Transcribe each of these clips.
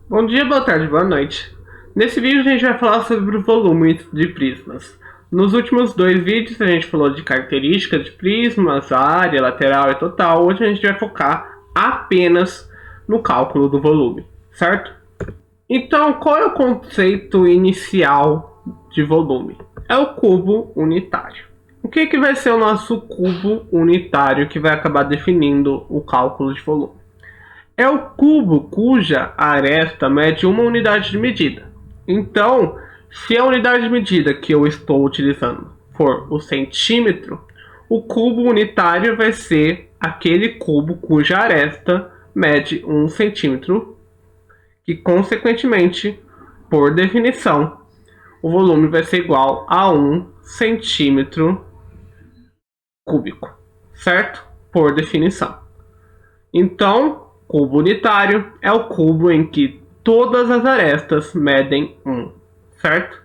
Bom dia, boa tarde, boa noite. Nesse vídeo a gente vai falar sobre o volume de prismas. Nos últimos dois vídeos a gente falou de características de prismas, área, lateral e total. Hoje a gente vai focar apenas no cálculo do volume, certo? Então, qual é o conceito inicial de volume? É o cubo unitário. O que vai ser o nosso cubo unitário que vai acabar definindo o cálculo de volume? É o cubo cuja aresta mede uma unidade de medida. Então, se a unidade de medida que eu estou utilizando for o centímetro, o cubo unitário vai ser aquele cubo cuja aresta mede 1 centímetro, que consequentemente, por definição, o volume vai ser igual a 1 centímetro cúbico, certo? Por definição. Então, cubo unitário é o cubo em que todas as arestas medem 1, certo?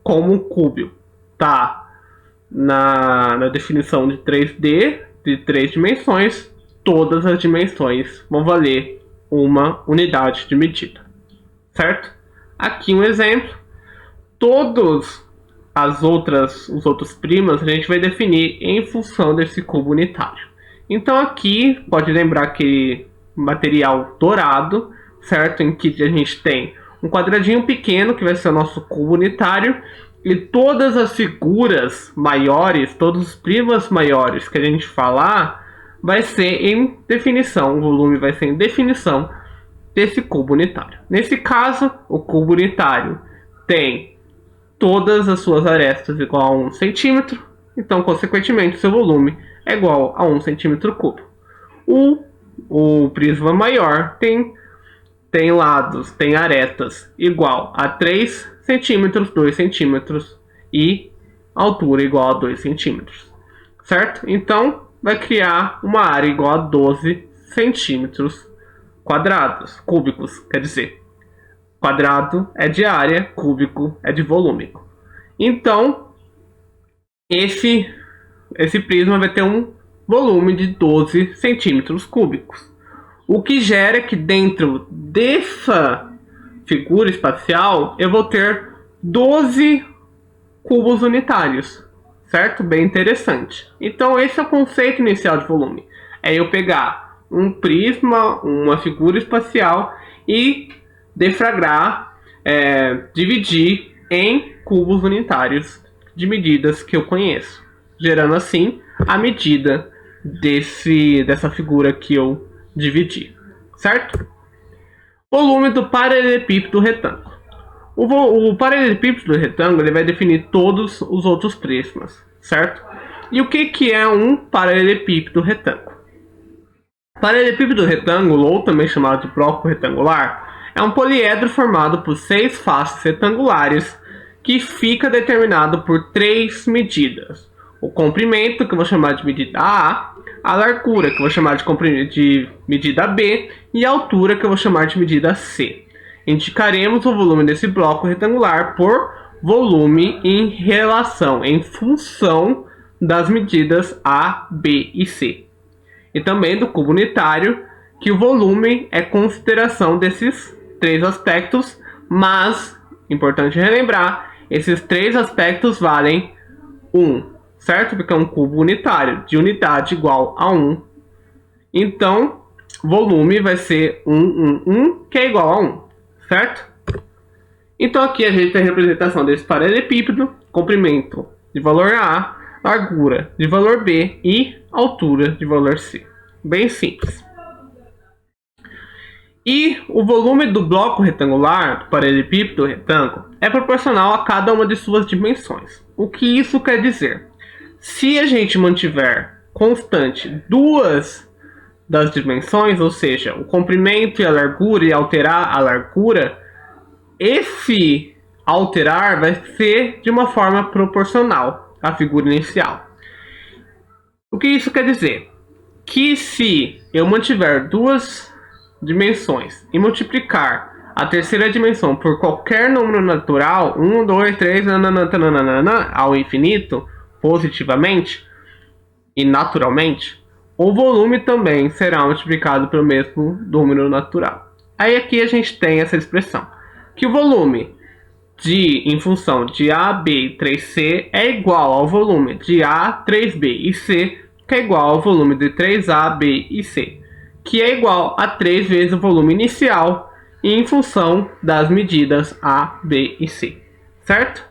Como o cubo está na definição de 3D, de 3 dimensões, todas as dimensões vão valer uma unidade de medida, certo? Aqui um exemplo. Todos os outros primas a gente vai definir em função desse cubo unitário. Então aqui pode lembrar que material dourado, certo? Em que a gente tem um quadradinho pequeno que vai ser o nosso cubo unitário e todas as figuras maiores, todos os primas maiores que a gente falar vai ser em definição, o volume vai ser em definição desse cubo unitário. Nesse caso, o cubo unitário tem todas as suas arestas igual a 1 centímetro, então consequentemente seu volume é igual a 1 centímetro cubo. O prisma maior tem lados, tem arestas igual a 3 centímetros, 2 centímetros e altura igual a 2 centímetros, certo? Então vai criar uma área igual a 12 centímetros quadrados, cúbicos, quer dizer. Quadrado é de área, cúbico é de volume. Então, esse prisma vai ter um volume de 12 centímetros cúbicos. O que gera que dentro dessa figura espacial eu vou ter 12 cubos unitários, certo? Bem interessante. Então, esse é o conceito inicial de volume. É eu pegar um prisma, uma figura espacial e defragrar, dividir em cubos unitários de medidas que eu conheço, gerando assim a medida dessa figura que eu dividi, certo? Volume do paralelepípedo retângulo. O paralelepípedo retângulo ele vai definir todos os outros prismas, certo? E o que é um paralelepípedo retângulo? Paralelepípedo retângulo, ou também chamado de bloco retangular, é um poliedro formado por 6 faces retangulares que fica determinado por 3 medidas. O comprimento, que eu vou chamar de medida a largura, que eu vou chamar de medida B, e a altura, que eu vou chamar de medida C. Indicaremos o volume desse bloco retangular por volume em função das medidas A, B e C. E também do cubo unitário, que o volume é consideração desses 3 aspectos, mas, importante relembrar, esses 3 aspectos valem 1, certo? Porque é um cubo unitário, de unidade igual a 1. Então, volume vai ser 1, que é igual a 1, certo? Então aqui a gente tem a representação desse paralelepípedo, comprimento de valor A, largura de valor B e altura de valor C. Bem simples. E o volume do bloco retangular, do paralelepípedo retângulo, é proporcional a cada uma de suas dimensões. O que isso quer dizer? Se a gente mantiver constante duas das dimensões, ou seja, o comprimento e a largura, e alterar a largura, esse alterar vai ser de uma forma proporcional à figura inicial. O que isso quer dizer? Que se eu mantiver duas dimensões e multiplicar a terceira dimensão por qualquer número natural, 1, 2, 3, ao infinito, positivamente e naturalmente, o volume também será multiplicado pelo mesmo número natural. Aí aqui a gente tem essa expressão, que o volume em função de A, B e 3C é igual ao volume de A, 3B e C, que é igual ao volume de 3A, B e C, que é igual a 3 vezes o volume inicial em função das medidas A, B e C, certo?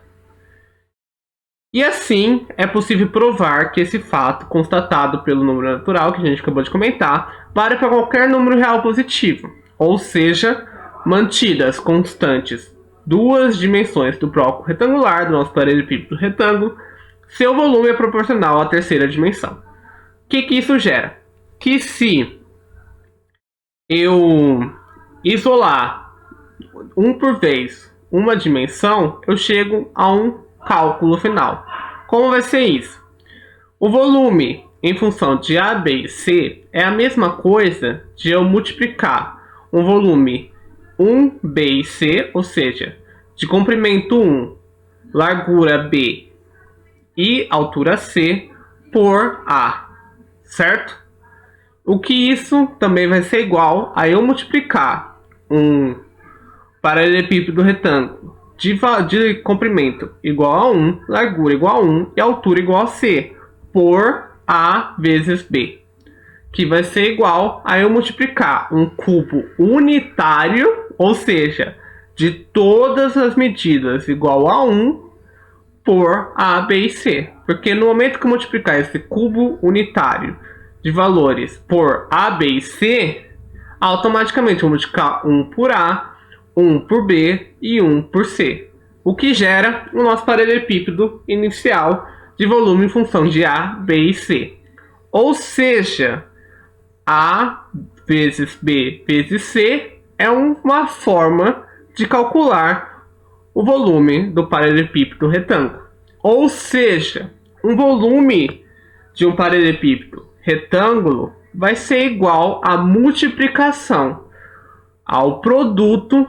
E assim é possível provar que esse fato constatado pelo número natural, que a gente acabou de comentar, vale para qualquer número real positivo, ou seja, mantidas constantes duas dimensões do bloco retangular do nosso paralelepípedo retângulo, seu volume é proporcional à terceira dimensão. O que isso gera? Que se eu isolar por vez uma dimensão, eu chego a um cálculo final. Como vai ser isso? O volume em função de A, B e C é a mesma coisa de eu multiplicar um volume 1, B e C, ou seja, de comprimento 1, largura B e altura C, por A, certo? O que isso também vai ser igual a eu multiplicar um paralelepípedo retângulo de comprimento igual a 1, largura igual a 1 e altura igual a C, por A vezes B, que vai ser igual a eu multiplicar um cubo unitário, ou seja, de todas as medidas igual a 1, por A, B e C. Porque no momento que eu multiplicar esse cubo unitário de valores por A, B e C, automaticamente eu vou multiplicar 1 por A, 1 por B e 1 por C, o que gera o nosso paralelepípedo inicial de volume em função de A, B e C. Ou seja, A vezes B vezes C é uma forma de calcular o volume do paralelepípedo retângulo. Ou seja, um volume de um paralelepípedo retângulo vai ser igual à multiplicação ao produto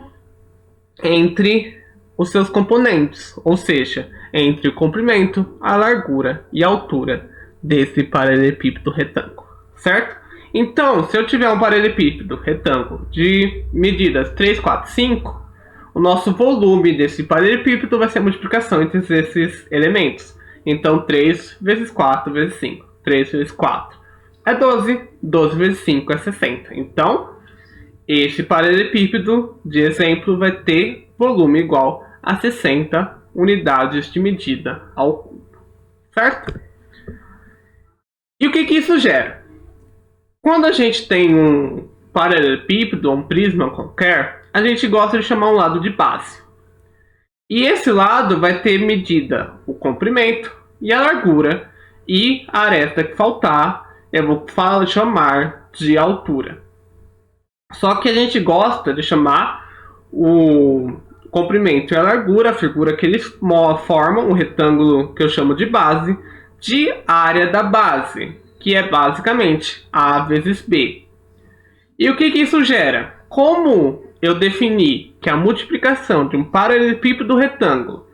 entre os seus componentes, ou seja, entre o comprimento, a largura e a altura desse paralelepípedo retângulo, certo? Então, se eu tiver um paralelepípedo retângulo de medidas 3, 4, 5, o nosso volume desse paralelepípedo vai ser a multiplicação entre esses elementos. Então, 3 vezes 4 vezes 5. 3 vezes 4 é 12, 12 vezes 5 é 60. Então, esse paralelepípedo de exemplo vai ter volume igual a 60 unidades de medida ao cubo, certo? E o que isso gera? Quando a gente tem um paralelepípedo, um prisma qualquer, a gente gosta de chamar um lado de base. E esse lado vai ter medida o comprimento e a largura, e a aresta que faltar eu vou chamar de altura. Só que a gente gosta de chamar o comprimento e a largura, a figura que eles formam, o retângulo que eu chamo de base, de área da base, que é basicamente A vezes B. E o que isso gera? Como eu defini que a multiplicação de um paralelepípedo retângulo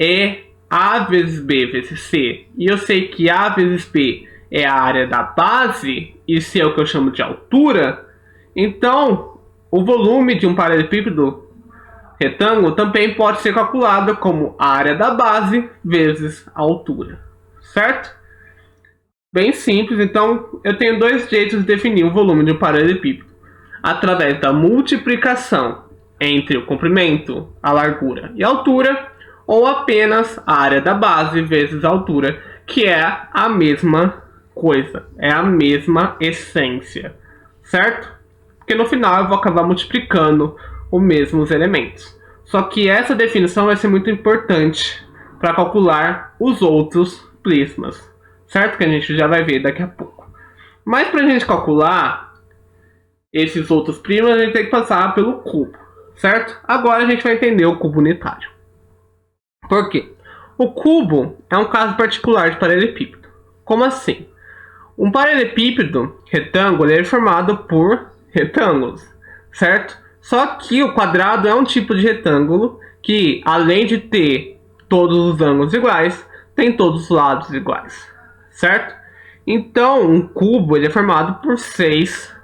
é A vezes B vezes C, e eu sei que A vezes B é a área da base, e C é o que eu chamo de altura, então o volume de um paralelepípedo retângulo também pode ser calculado como a área da base vezes a altura, certo? Bem simples. Então eu tenho dois jeitos de definir o volume de um paralelepípedo: através da multiplicação entre o comprimento, a largura e a altura, ou apenas a área da base vezes a altura, que é a mesma coisa, é a mesma essência, certo? Porque no final eu vou acabar multiplicando os mesmos elementos. Só que essa definição vai ser muito importante para calcular os outros prismas, certo? Que a gente já vai ver daqui a pouco. Mas para a gente calcular esses outros prismas, a gente tem que passar pelo cubo, certo? Agora a gente vai entender o cubo unitário. Por quê? O cubo é um caso particular de paralelepípedo. Como assim? Um paralelepípedo retângulo é formado por retângulos, certo? Só que o quadrado é um tipo de retângulo que, além de ter todos os ângulos iguais, tem todos os lados iguais, certo? Então, um cubo ele é formado por 6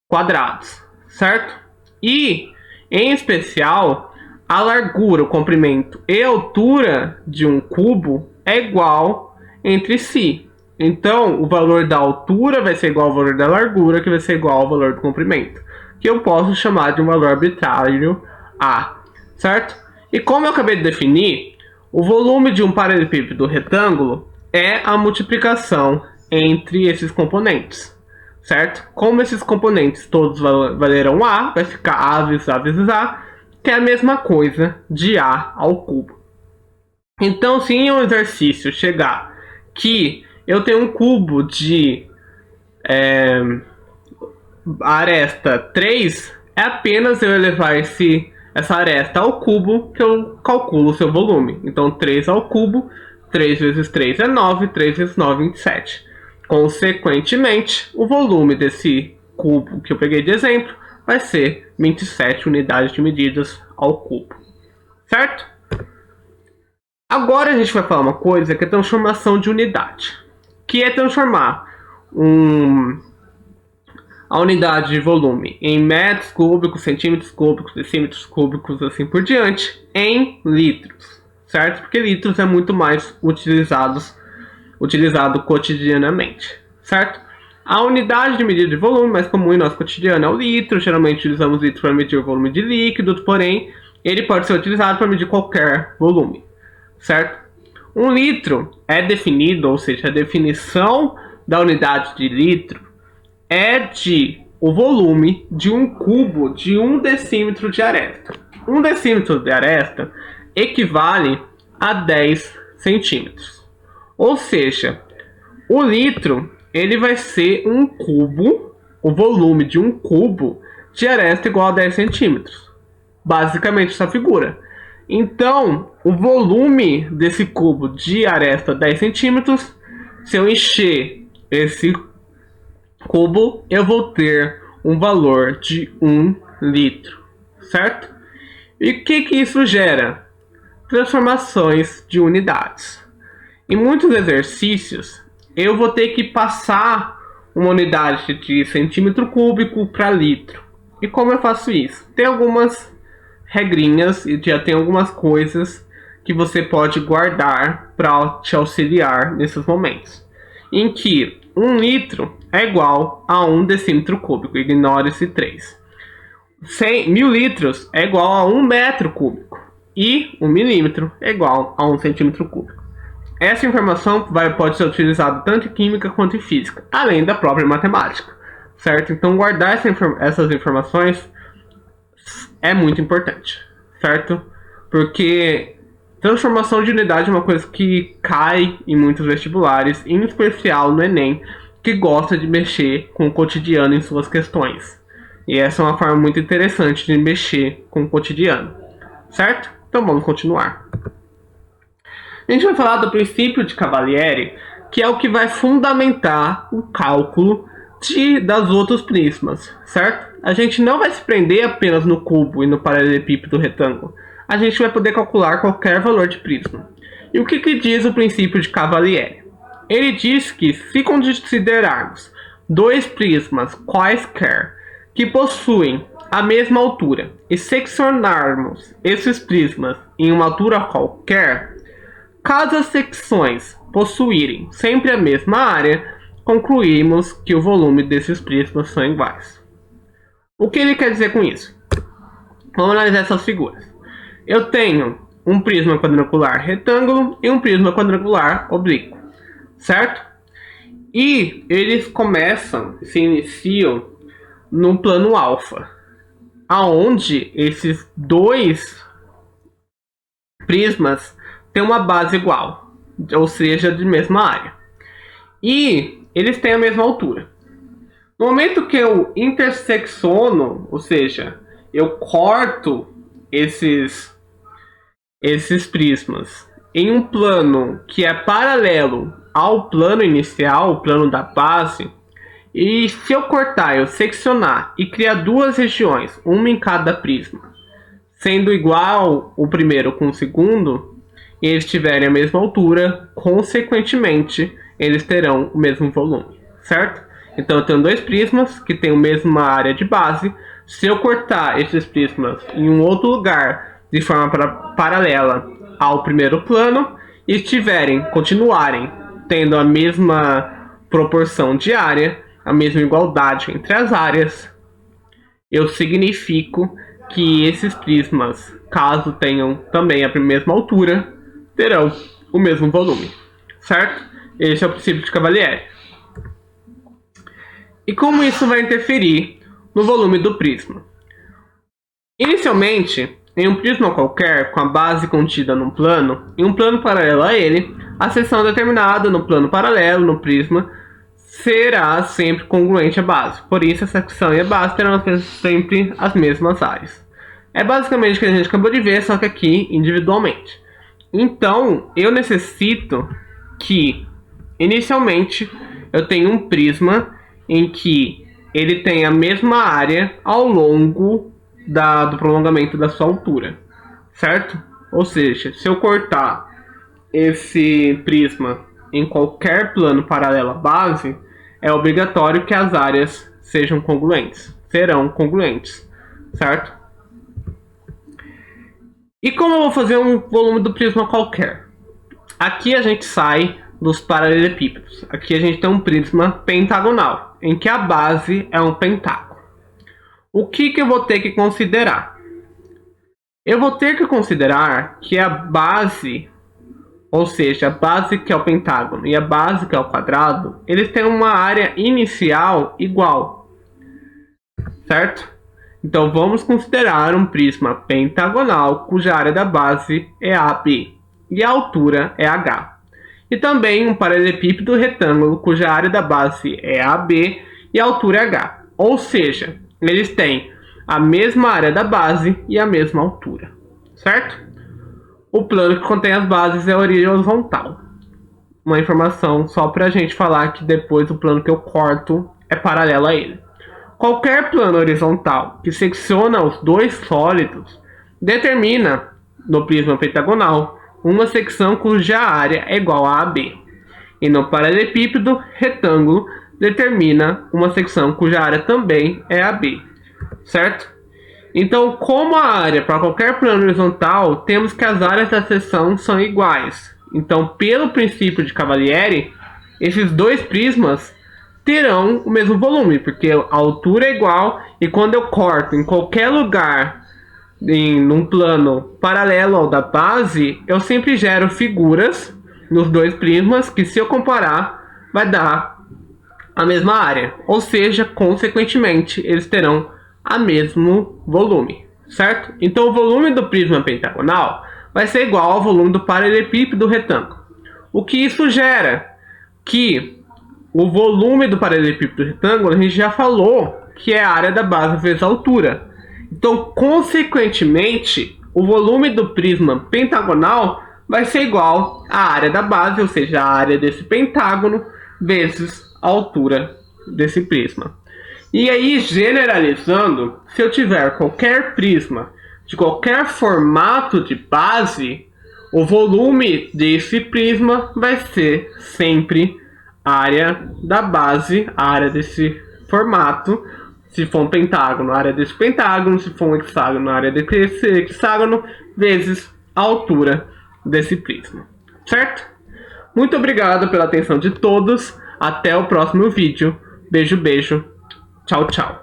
quadrados, certo? E, em especial, a largura, o comprimento e a altura de um cubo é igual entre si. Então, o valor da altura vai ser igual ao valor da largura, que vai ser igual ao valor do comprimento, que eu posso chamar de um valor arbitrário A, certo? E como eu acabei de definir, o volume de um paralelepípedo retângulo é a multiplicação entre esses componentes, certo? Como esses componentes todos valerão A, vai ficar A vezes A vezes A, que é a mesma coisa de A ao cubo. Então, se em um exercício chegar que eu tenho um cubo de aresta 3, é apenas eu elevar essa aresta ao cubo que eu calculo o seu volume. Então 3 ao cubo, 3 vezes 3 é 9, 3 vezes 9 é 27. Consequentemente, o volume desse cubo que eu peguei de exemplo vai ser 27 unidades de medidas ao cubo. Certo? Agora a gente vai falar uma coisa que é transformação de unidade, que é transformar a unidade de volume em metros cúbicos, centímetros cúbicos, decímetros cúbicos, assim por diante, em litros, certo? Porque litros é muito mais utilizado cotidianamente, certo? A unidade de medida de volume mais comum em nosso cotidiano é o litro. Geralmente utilizamos litro para medir o volume de líquido, porém ele pode ser utilizado para medir qualquer volume, certo? Um litro é definido, ou seja, a definição da unidade de litro é de o volume de um cubo de 1 decímetro de aresta. 1 decímetro de aresta equivale a 10 centímetros. Ou seja, o litro ele vai ser um cubo, o volume de um cubo de aresta igual a 10 centímetros. Basicamente essa figura. Então, o volume desse cubo de aresta 10 centímetros, se eu encher esse cubo, eu vou ter um valor de 1 litro, certo? E o que isso gera? Transformações de unidades. Em muitos exercícios, eu vou ter que passar uma unidade de centímetro cúbico para litro. E como eu faço isso? Tem algumas regrinhas e já tem algumas coisas que você pode guardar para te auxiliar nesses momentos. Em que 1 litro é igual a 1 decímetro cúbico, ignore esse 3. 1000 litros é igual a 1 metro cúbico e 1 milímetro é igual a 1 centímetro cúbico. Essa informação pode ser utilizada tanto em química quanto em física, além da própria matemática, certo? Então guardar essas informações é muito importante, certo? Porque transformação de unidade é uma coisa que cai em muitos vestibulares, em especial no Enem, que gosta de mexer com o cotidiano em suas questões. E essa é uma forma muito interessante de mexer com o cotidiano, certo? Então vamos continuar. A gente vai falar do princípio de Cavalieri, que é o que vai fundamentar o cálculo das outros prismas, certo? A gente não vai se prender apenas no cubo e no paralelepípedo retângulo. A gente vai poder calcular qualquer valor de prisma. E o que diz o princípio de Cavalieri? Ele diz que, se considerarmos dois prismas quaisquer que possuem a mesma altura e seccionarmos esses prismas em uma altura qualquer, caso as secções possuírem sempre a mesma área, concluímos que o volume desses prismas são iguais. O que ele quer dizer com isso? Vamos analisar essas figuras. Eu tenho um prisma quadrangular retângulo e um prisma quadrangular oblíquo, certo? E eles se iniciam no plano alfa, aonde esses dois prismas têm uma base igual, ou seja, de mesma área. E eles têm a mesma altura. No momento que eu intersecciono, ou seja, eu corto esses prismas em um plano que é paralelo ao plano inicial, o plano da base, e se eu cortar, eu seccionar e criar duas regiões, uma em cada prisma, sendo igual o primeiro com o segundo, e eles tiverem a mesma altura, consequentemente, eles terão o mesmo volume, certo? Então eu tenho dois prismas que têm a mesma área de base, Se eu cortar esses prismas em um outro lugar de forma paralela ao primeiro plano e continuarem tendo a mesma proporção de área, a mesma igualdade entre as áreas, eu significo que esses prismas, caso tenham também a mesma altura, terão o mesmo volume, certo? Esse é o princípio de Cavalieri. E como isso vai interferir no volume do prisma? Inicialmente, em um prisma qualquer, com a base contida num plano, em um plano paralelo a ele, a seção determinada no plano paralelo no prisma será sempre congruente à base. Por isso, a secção e a base terão sempre as mesmas áreas. É basicamente o que a gente acabou de ver, só que aqui individualmente. Então, eu necessito que, inicialmente, eu tenha um prisma em que ele tem a mesma área ao longo do prolongamento da sua altura, certo? Ou seja, se eu cortar esse prisma em qualquer plano paralelo à base, é obrigatório que as áreas sejam congruentes, serão congruentes, certo? E como eu vou fazer um volume do prisma qualquer? Aqui a gente sai dos paralelepípedos. Aqui a gente tem um prisma pentagonal, em que a base é um pentágono. O que eu vou ter que considerar? Eu vou ter que considerar que a base, ou seja, a base que é o pentágono e a base que é o quadrado, eles têm uma área inicial igual, certo? Então vamos considerar um prisma pentagonal cuja área da base é AB e a altura é H. E também um paralelepípedo retângulo cuja área da base é AB e a altura é H. Ou seja, eles têm a mesma área da base e a mesma altura, certo? O plano que contém as bases é a horizontal. Uma informação só para a gente falar que depois o plano que eu corto é paralelo a ele. Qualquer plano horizontal que secciona os dois sólidos determina, no prisma pentagonal, uma secção cuja área é igual a AB. E no paralelepípedo retângulo determina uma secção cuja área também é AB, certo? Então, como a área para qualquer plano horizontal, temos que as áreas da seção são iguais. Então, pelo princípio de Cavalieri, esses dois prismas terão o mesmo volume, porque a altura é igual e quando eu corto em qualquer lugar num plano paralelo ao da base, eu sempre gero figuras nos dois prismas que, se eu comparar, vai dar a mesma área. Ou seja, consequentemente, eles terão o mesmo volume, certo? Então, o volume do prisma pentagonal vai ser igual ao volume do paralelepípedo retângulo. O que isso gera? Que o volume do paralelepípedo retângulo, a gente já falou que é a área da base vezes a altura. Então, consequentemente, o volume do prisma pentagonal vai ser igual à área da base, ou seja, a área desse pentágono, vezes a altura desse prisma. E aí, generalizando, se eu tiver qualquer prisma de qualquer formato de base, o volume desse prisma vai ser sempre a área da base, a área desse formato. Se for um pentágono, a área desse pentágono. Se for um hexágono, a área desse hexágono, vezes a altura desse prisma, certo? Muito obrigado pela atenção de todos. Até o próximo vídeo. Beijo, beijo. Tchau, tchau.